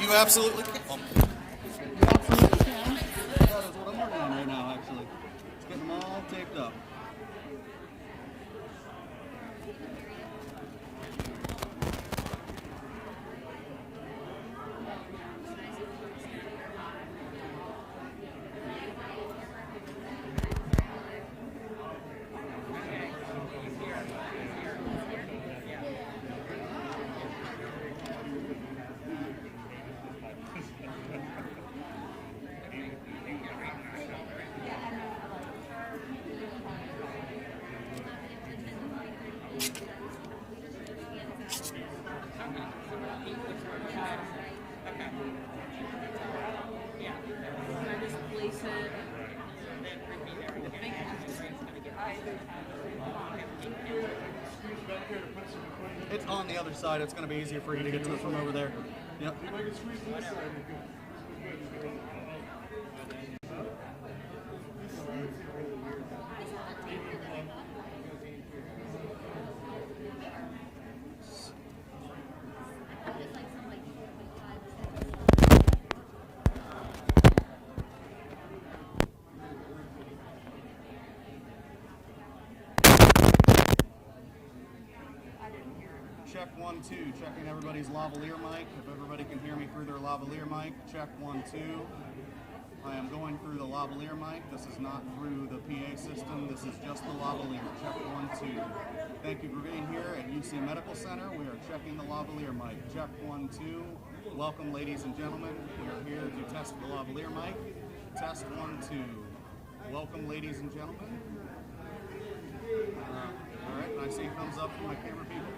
You absolutely can. That is what I'm working on right now, actually. It's getting them all taped up. It's on the other side. It's going to be easier for you to get to it from over there. Yep. Check 1, 2. Checking everybody's lavalier mic. If everybody can hear me through their lavalier mic, check 1, 2. I am going through the lavalier mic. This is not through the PA system. This is just the lavalier. Check 1, 2. Thank you for being here at UC Medical Center. We are checking the lavalier mic. Check 1, 2. Welcome, ladies and gentlemen. We are here to test the lavalier mic. Test 1, 2. Welcome, ladies and gentlemen. All right, I see thumbs up from my camera people.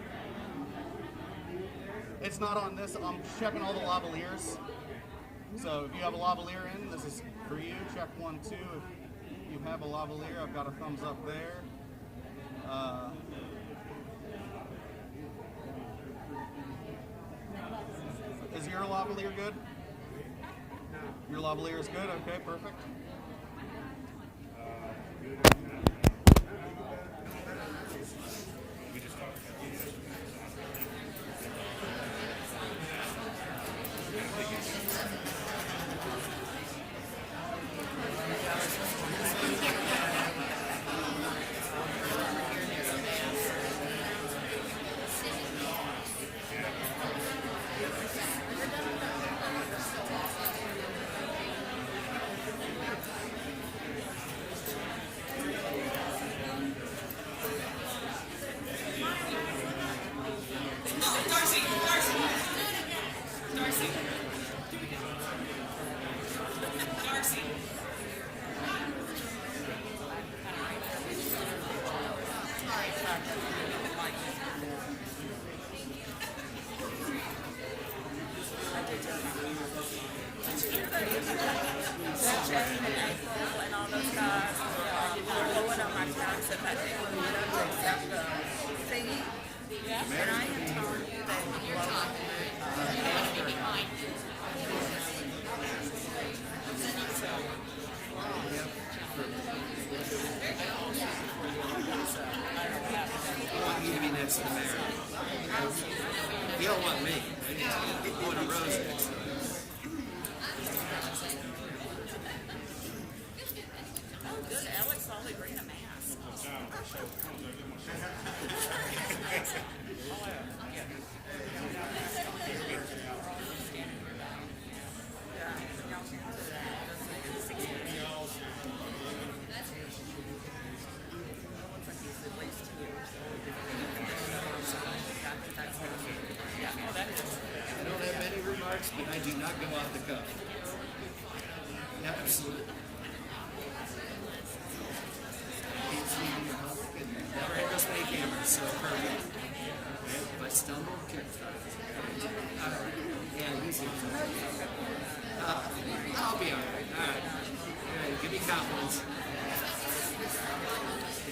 It's not on this. I'm checking all the lavaliers. So if you have a lavalier in, this is for you. Check 1, 2. If you have a lavalier, I've got a thumbs up there. Is your lavalier good? Your lavalier is good? Okay, perfect. next to the mayor. You don't want me. You want a rose next to me. Oh, good. Alex only bring a mask. I don't have many remarks, but I do not go off the cuff. Absolutely. Never had this many cameras, so perfect. If I stumble, okay. All right. Yeah, easy. I'll be all right. All right. Give me confidence.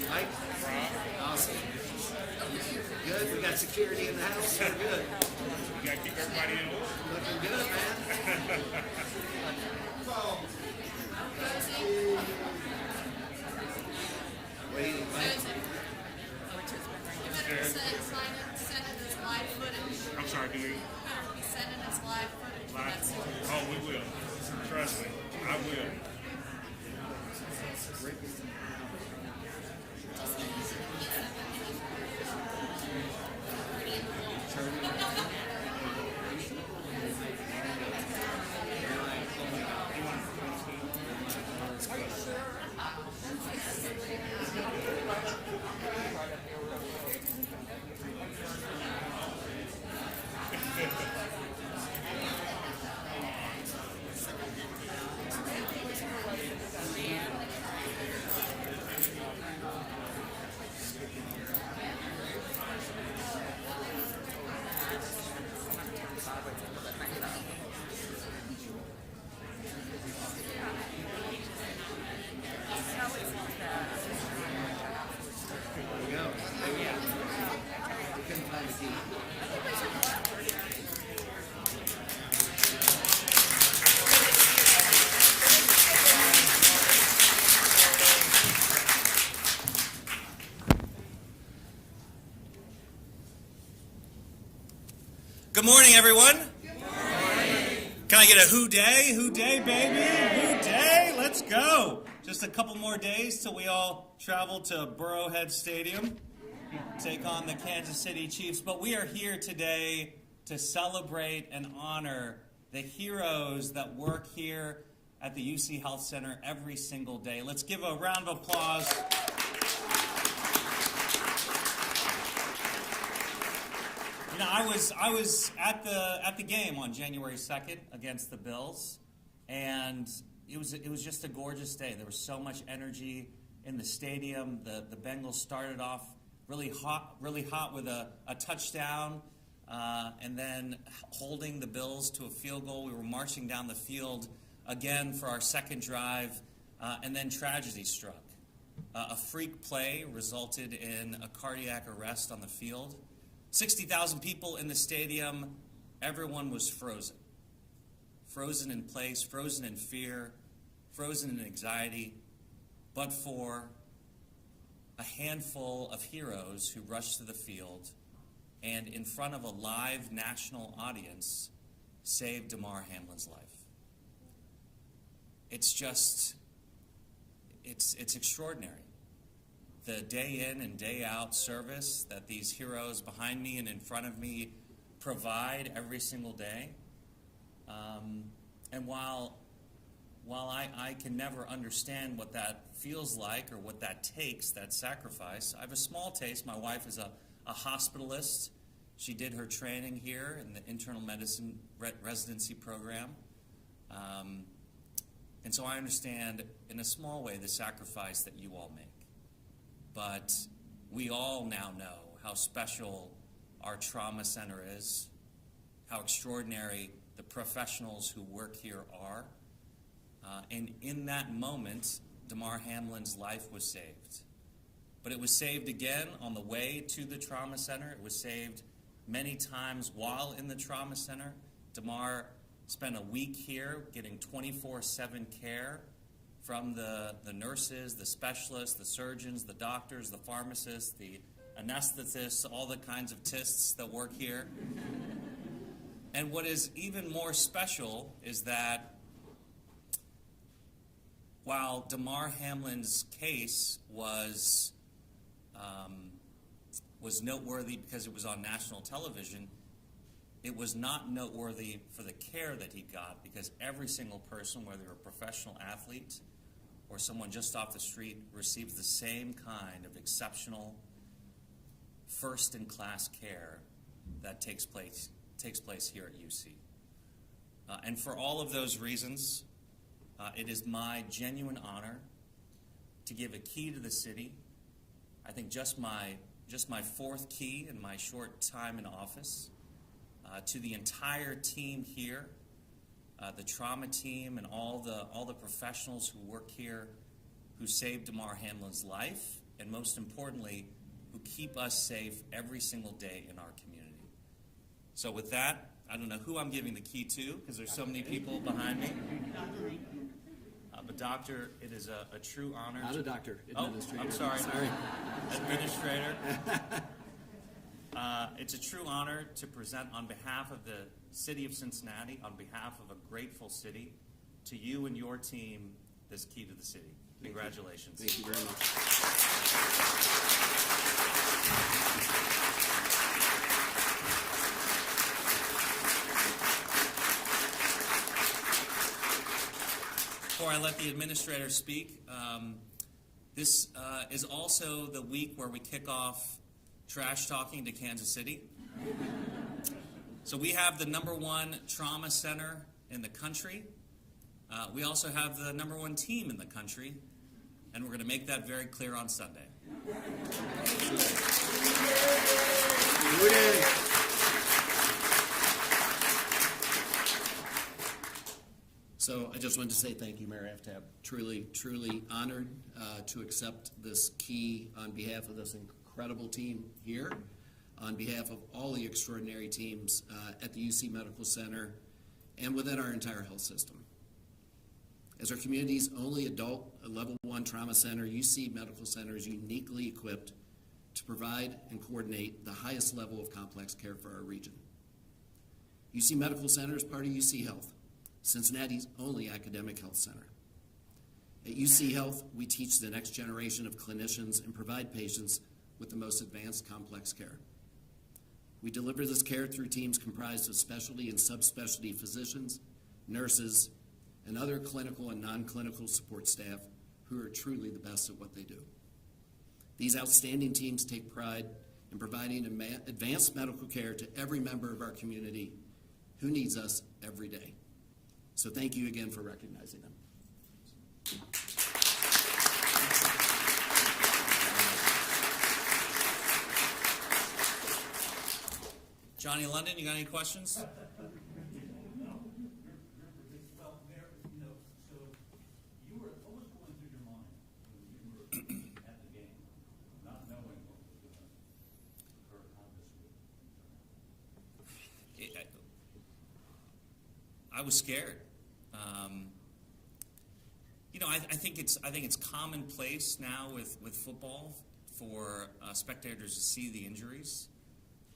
Mike? Awesome. Good. We got security in the house. We're good. You gotta keep everybody in. Looking good, man. Waiting, Mike. Sending us live footage. I'm sorry, do we? He's sending us live footage. Live? Trust me, I will. Good morning, everyone. Good morning. Can I get a who day? Who day, baby? Who day? Let's go. Just a couple more days till we all travel to Burrowhead Stadium, take on the Kansas City Chiefs. But we are here today to celebrate and honor the heroes that work here at the UC Health Center every single day. Let's give a round of applause. You know, I was at the game on January 2nd against the Bills, and it was just a gorgeous day. There was so much energy in the stadium. The Bengals started off really hot with a touchdown, and then holding the Bills to a field goal. We were marching down the field again for our second drive, and then tragedy struck. A freak play resulted in a cardiac arrest on the field. 60,000 people in the stadium. Everyone was frozen. Frozen in place, frozen in fear, frozen in anxiety, but for a handful of heroes who rushed to the field and in front of a live national audience saved Damar Hamlin's life. It's extraordinary. The day in and day out service that these heroes behind me and in front of me provide every single day. And while I can never understand what that feels like or what that takes, that sacrifice, I have a small taste. My wife is a hospitalist. She did her training here in the internal medicine residency program. And so I understand in a small way the sacrifice that you all make. But we all now know how special our trauma center is, how extraordinary the professionals who work here are. And in that moment, Damar Hamlin's life was saved. But it was saved again on the way to the trauma center. It was saved many times while in the trauma center. Damar spent a week here getting 24/7 care from the nurses, the specialists, the surgeons, the doctors, the pharmacists, the anesthetists, all the kinds of tists that work here. And what is even more special is that while Damar Hamlin's case was noteworthy because it was on national television, it was not noteworthy for the care that he got, because every single person, whether you're a professional athlete or someone just off the street, receives the same kind of exceptional, first-in-class care that takes place here at UC. And for all of those reasons, it is my genuine honor to give a key to the city. I think just my fourth key in my short time in office, to the entire team here, the trauma team and all the professionals who work here, who saved Damar Hamlin's life, and most importantly, who keep us safe every single day in our community. So with that, I don't know who I'm giving the key to, because there's so many people behind me. But Doctor, it is a true honor. Not a doctor, administrator. Oh, I'm sorry. Sorry. Administrator. It's a true honor to present on behalf of the city of Cincinnati, on behalf of a grateful city, to you and your team this key to the city. Congratulations. Thank you very much. Before I let the administrator speak, this is also the week where we kick off Trash Talking to Kansas City. So we have the #1 trauma center in the country. We also have the #1 team in the country, and we're going to make that very clear on Sunday. So I just wanted to say thank you, Mayor Aftab. Truly, truly honored to accept this key on behalf of this incredible team here, on behalf of all the extraordinary teams at the UC Medical Center and within our entire health system. As our community's only adult level 1 trauma center, UC Medical Center is uniquely equipped to provide and coordinate the highest level of complex care for our region. UC Medical Center is part of UC Health, Cincinnati's only academic health center. At UC Health, we teach the next generation of clinicians and provide patients with the most advanced complex care. We deliver this care through teams comprised of specialty and subspecialty physicians, nurses, and other clinical and non-clinical support staff who are truly the best at what they do. These outstanding teams take pride in providing advanced medical care to every member of our community who needs us every day. So thank you again for recognizing them. Johnny London, you got any questions? Well, Mayor, so you were, what was going through your mind when you were at the game, not knowing what was going to occur on this week? I was scared. I think it's commonplace now with football for spectators to see the injuries.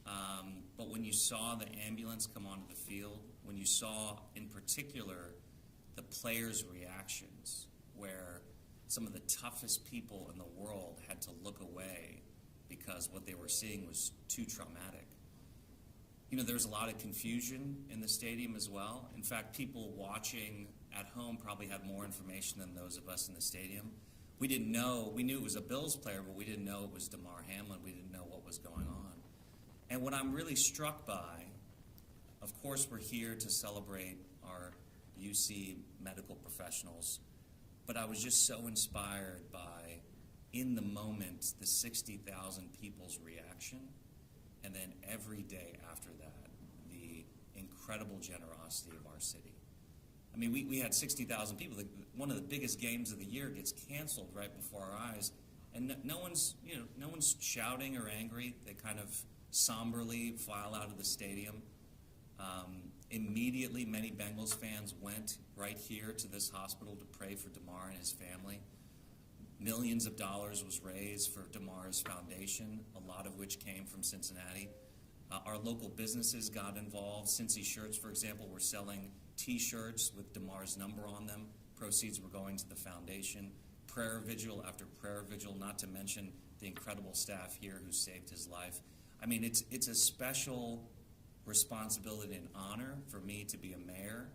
But when you saw the ambulance come onto the field, when you saw in particular the players' reactions, where some of the toughest people in the world had to look away because what they were seeing was too traumatic. There was a lot of confusion in the stadium as well. In fact, people watching at home probably had more information than those of us in the stadium. We didn't know, we knew it was a Bills player, but we didn't know it was Damar Hamlin. We didn't know what was going on. And what I'm really struck by, of course, we're here to celebrate our UC medical professionals, but I was just so inspired by, in the moment, the 60,000 people's reaction, and then every day after that, the incredible generosity of our city. I mean, we had 60,000 people. One of the biggest games of the year gets canceled right before our eyes, and no one's shouting or angry. They kind of somberly file out of the stadium. Immediately, many Bengals fans went right here to this hospital to pray for Damar and his family. Millions of dollars was raised for Damar's foundation, a lot of which came from Cincinnati. Our local businesses got involved. Cincy Shirts, for example, were selling T-shirts with Damar's number on them. Proceeds were going to the foundation. Prayer vigil after prayer vigil, not to mention the incredible staff here who saved his life. I mean, it's a special responsibility and honor for me to be a mayor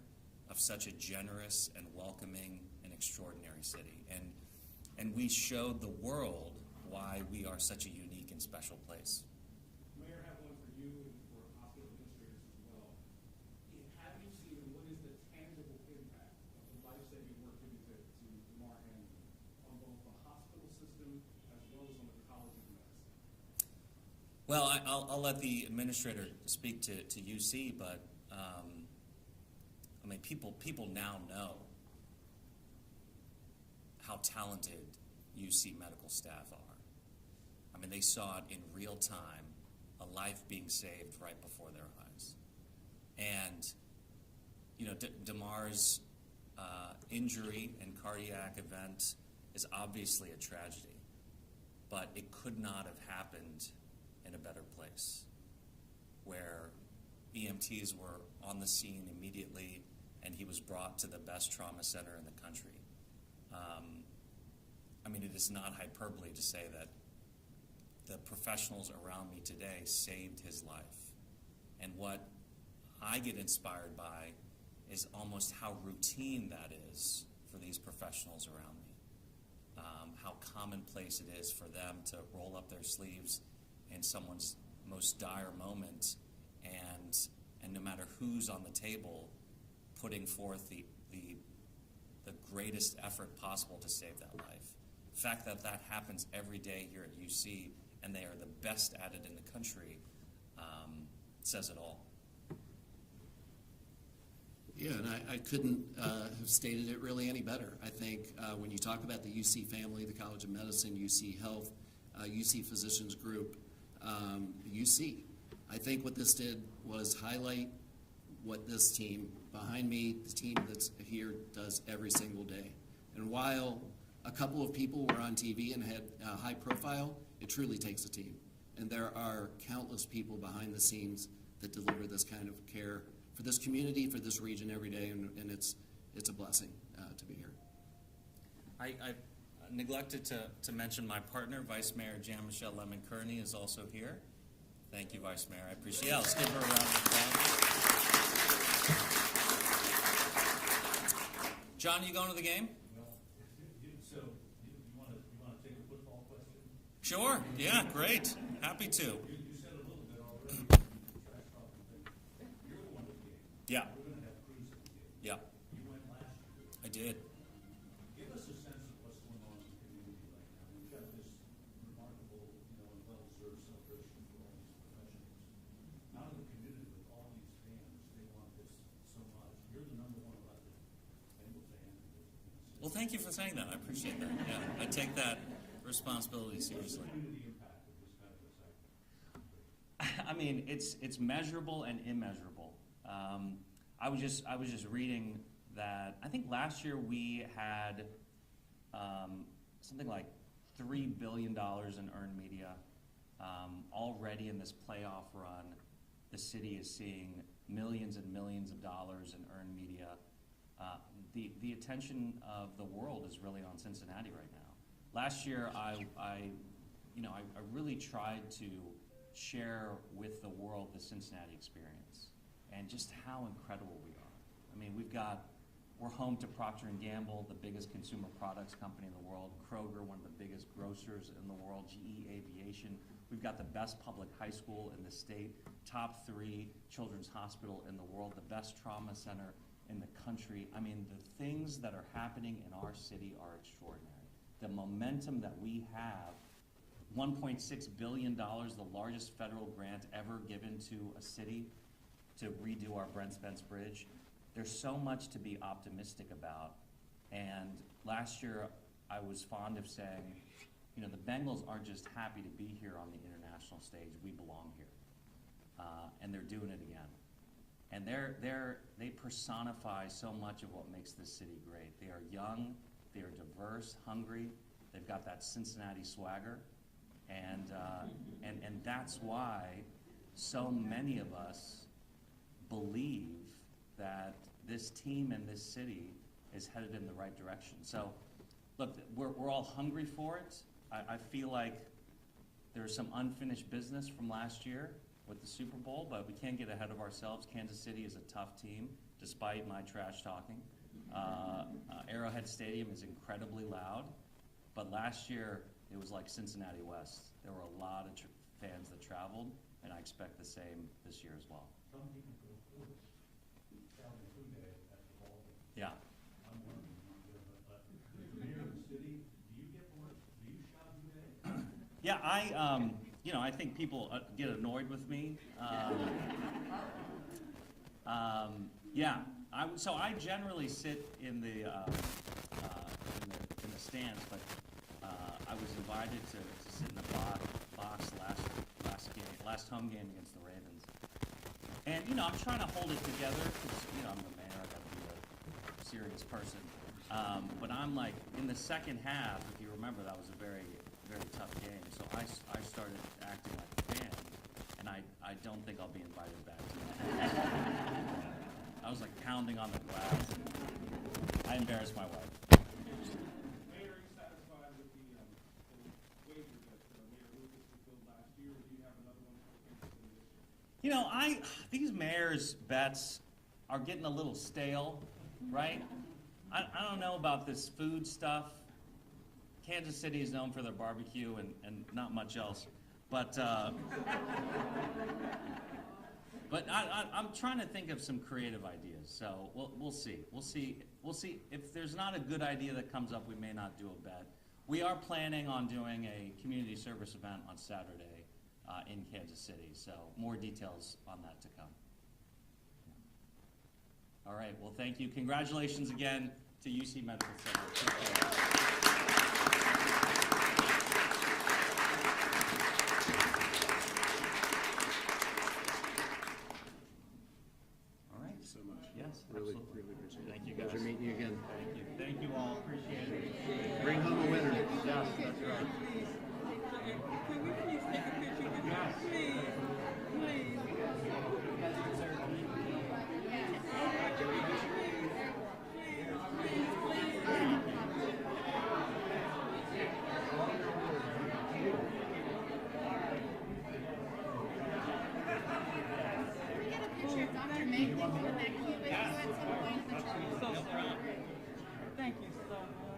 of such a generous and welcoming and extraordinary city. And we showed the world why we are such a unique and special place. Mayor, I have one for you and for hospital administrators as well. Have you seen, and what is the tangible impact of the life-saving work that you did to Damar Hamlin on both the hospital system as well as on the College of Medicine? Well, I'll let the administrator speak to UC, but I mean, people now know how talented UC medical staff are. I mean, they saw it in real time, a life being saved right before their eyes. And, Damar's injury and cardiac event is obviously a tragedy, but it could not have happened in a better place, where EMTs were on the scene immediately, and he was brought to the best trauma center in the country. I mean, it is not hyperbole to say that the professionals around me today saved his life. And what I get inspired by is almost how routine that is for these professionals around me. How commonplace it is for them to roll up their sleeves in someone's most dire moment, and no matter who's on the table, putting forth the greatest effort possible to save that life. The fact that that happens every day here at UC, and they are the best at it in the country, says it all. Yeah, and I couldn't have stated it really any better. I think when you talk about the UC family, the College of Medicine, UC Health, UC Physicians Group, UC, I think what this did was highlight what this team behind me, the team that's here, does every single day. And while a couple of people were on TV and had a high profile, it truly takes a team. And there are countless people behind the scenes that deliver this kind of care for this community, for this region every day, and it's a blessing to be here. I neglected to mention my partner, Vice Mayor Jan Michelle Lemon-Kearney, is also here. Thank you, Vice Mayor. I appreciate it. Let's give her a round of applause. John, you going to the game? So, you want to take a football question? Sure. Yeah, great. Happy to. You said a little bit already. Trash talking thing. You're the one with the game. Yeah. We're going to have crews at the game. Yeah, You went last year. I did. Give us a sense of what's going on in the community right now. We've got this remarkable, and well-deserved celebration for all these professionals. Out in the community with all these fans, they want this so much. You're the number one elected Bengal fan. Well, thank you for saying that. I appreciate that. Yeah, I take that responsibility seriously. Community impact of this kind of a site. I mean, it's measurable and immeasurable. I was just reading that I think last year we had something like $3 billion in earned media. Already in this playoff run, the city is seeing millions and millions of dollars in earned media. The attention of the world is really on Cincinnati right now. Last year, I really tried to share with the world the Cincinnati experience and just how incredible we are. I mean, we're home to Procter & Gamble, the biggest consumer products company in the world, Kroger, one of the biggest grocers in the world, GE Aviation. We've got the best public high school in the state, top 3 children's hospital in the world, the best trauma center in the country. I mean, the things that are happening in our city are extraordinary. The momentum that we have, $1.6 billion, the largest federal grant ever given to a city to redo our Brent Spence Bridge. There's so much to be optimistic about. And last year, I was fond of saying, the Bengals aren't just happy to be here on the international stage. We belong here. And they're doing it again. And they personify so much of what makes this city great. They are young, they are diverse, hungry. They've got that Cincinnati swagger. And that's why so many of us believe that this team and this city is headed in the right direction. So, look, we're all hungry for it. I feel like there's some unfinished business from last year with the Super Bowl, but we can't get ahead of ourselves. Kansas City is a tough team, despite my trash talking. Arrowhead Stadium is incredibly loud, but last year it was like Cincinnati West. There were a lot of fans that traveled, and I expect the same this year as well. Some people go forward. Traveling through there at the ball game. Yeah. I'm wondering, but the mayor of the city, do you get more? Do you shout through there? Yeah, I think people get annoyed with me. So I generally sit in the stands, but I was invited to sit in the box last home game against the Ravens. And I'm trying to hold it together because I'm the mayor. I got to be a serious person. But I'm like in the second half. If you remember, that was a very, very tough game. So I started acting like a fan, and I don't think I'll be invited back to that. I was like pounding on the glass. I embarrassed my wife. Mayor, are you satisfied with the wager that Mayor Lucas fulfilled last year, or do you have another one for Kansas City this year? You know, these mayor's bets are getting a little stale, right? I don't know about this food stuff. Kansas City is known for their barbecue and not much else. But I'm trying to think of some creative ideas. So we'll see. We'll see if there's not a good idea that comes up. We may not do a bet. We are planning on doing a community service event on Saturday in Kansas City. So more details on that to come. All right. Well, thank you. Congratulations again to UC Medical Center. Appreciate it. All right. So much. Yes, Really, absolutely. really appreciate it. Thank you, guys. Pleasure meeting you again. Thank you. Thank you all. Appreciate it. Bring home a winner. Yes, that's right. Can we please take a picture with you? Please, please. We get a picture of Dr. Meg in that cube at some point in the church. So sorry. Thank you so much.